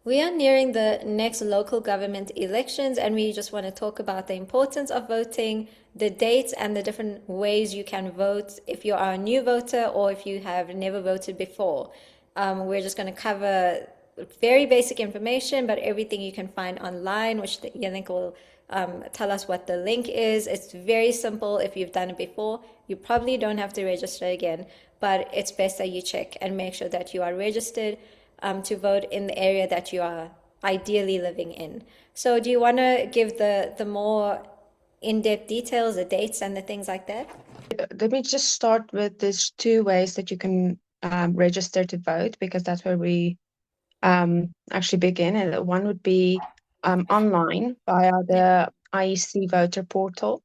We are nearing the next local government elections, and we just want to talk about the importance of voting, the dates, and the different ways you can vote if you are a new voter or if you have never voted before. We're just going to cover very basic information, but everything you can find online, which Yannick will tell us what the link is. It's very simple if you've done it before. You probably don't have to register again, but it's best that you check and make sure that you are registered to vote in the area that you are ideally living in. So, do you want to give the more in-depth details, the dates and the things like that? Let me just start with these two ways that you can register to vote, because that's where we actually begin. And one would be online via Yeah. the IEC voter portal.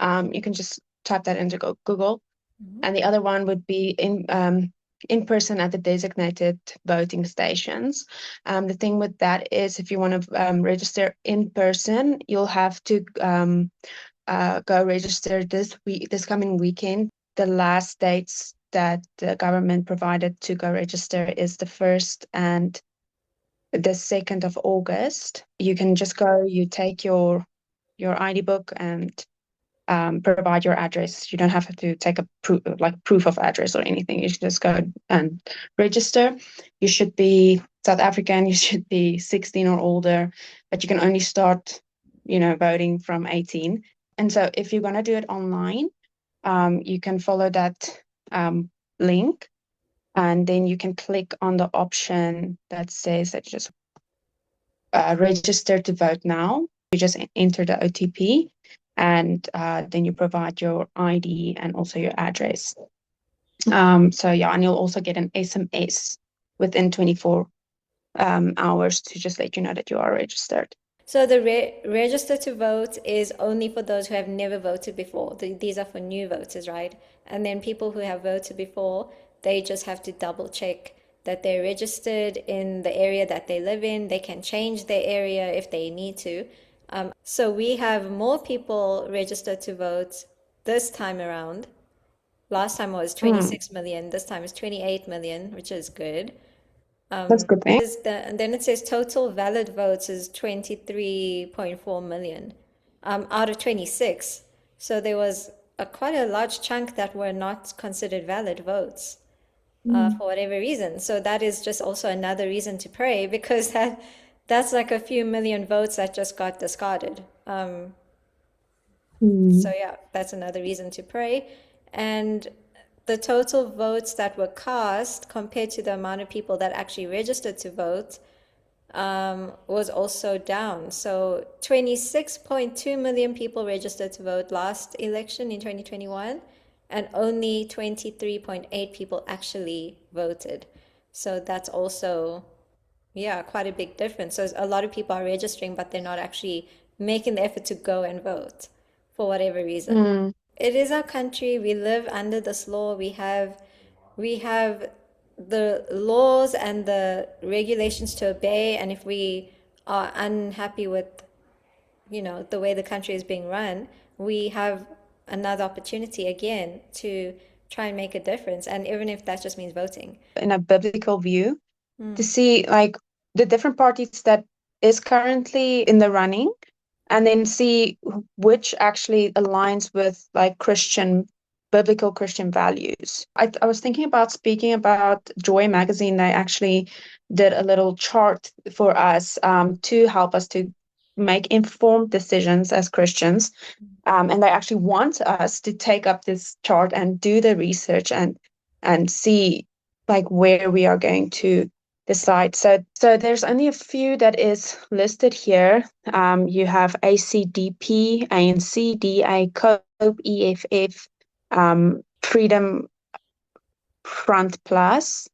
You can just type that into Google. Mhm. And the other one would be in person at the designated voting stations. The thing with that is, if you want to register in person, you'll have to go register this coming weekend. The last dates that the government provided to go register is the 1st and the 2nd of August. You can just go, you take your ID book and provide your address. You don't have to take a proof of address or anything. You should just go and register. You should be South African. You should be 16 or older, but you can only start, voting from 18. And so, if you're going to do it online, you can follow that link, and then you can click on the option that says that you just register to vote now. You just enter the OTP, and then you provide your ID and also your address. So yeah, and you'll also get an SMS within 24 hours to just let you know that you are registered. So the register to vote is only for those who have never voted before. These are for new voters, right? And then people who have voted before, they just have to double check that they're registered in the area that they live in. They can change their area if they need to. So we have more people registered to vote this time around. Last time was Mm, 26 million. This time is 28 million, which is good. that's a good thing. And then it says total valid votes is 23.4 million out of 26. So there was quite a large chunk that were not considered valid votes Mm. for whatever reason. So that is just also another reason to pray because that's like a few million votes that just got discarded. So Mm. yeah, that's another reason to pray. And the total votes that were cast compared to the amount of people that actually registered to vote was also down. So 26.2 million people registered to vote last election in 2021, and only 23.8 people actually voted. So that's also, yeah, quite a big difference. So a lot of people are registering, but they're not actually making the effort to go and vote for whatever reason. Mm. It is our country. We live under this law. We have the laws and the regulations to obey, and if we are unhappy with, the way the country is being run, we have another opportunity again to try and make a difference, and even if that just means voting. In a biblical view, to see like the different parties that is currently in the running, and then see which actually aligns with like biblical Christian values. I was thinking about speaking about Joy Magazine. They actually did a little chart for us to help us to make informed decisions as Christians. And they actually want us to take up this chart and do the research and see like where we are going to decide. So there's only a few that is listed here. You have ACDP, ANC, DA, COPE, EFF, Freedom Front Plus,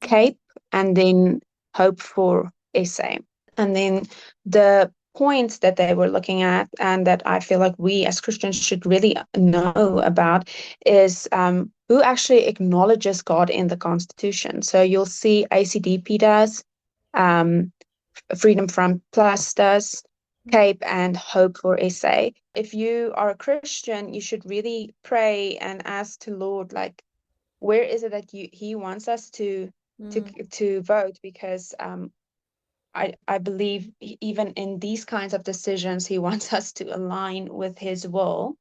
CAPE, and then Hope for SA. And then the points that they were looking at, and that I feel like we as Christians should really know about, is who actually acknowledges God in the Constitution. So you'll see ACDP does, um, Freedom Front Plus does, CAPE, and Hope for SA. If you are a Christian, you should really pray and ask the Lord, like, where is it that he wants us to Mm. to vote? Because I believe even in these kinds of decisions, he wants us to align with his will.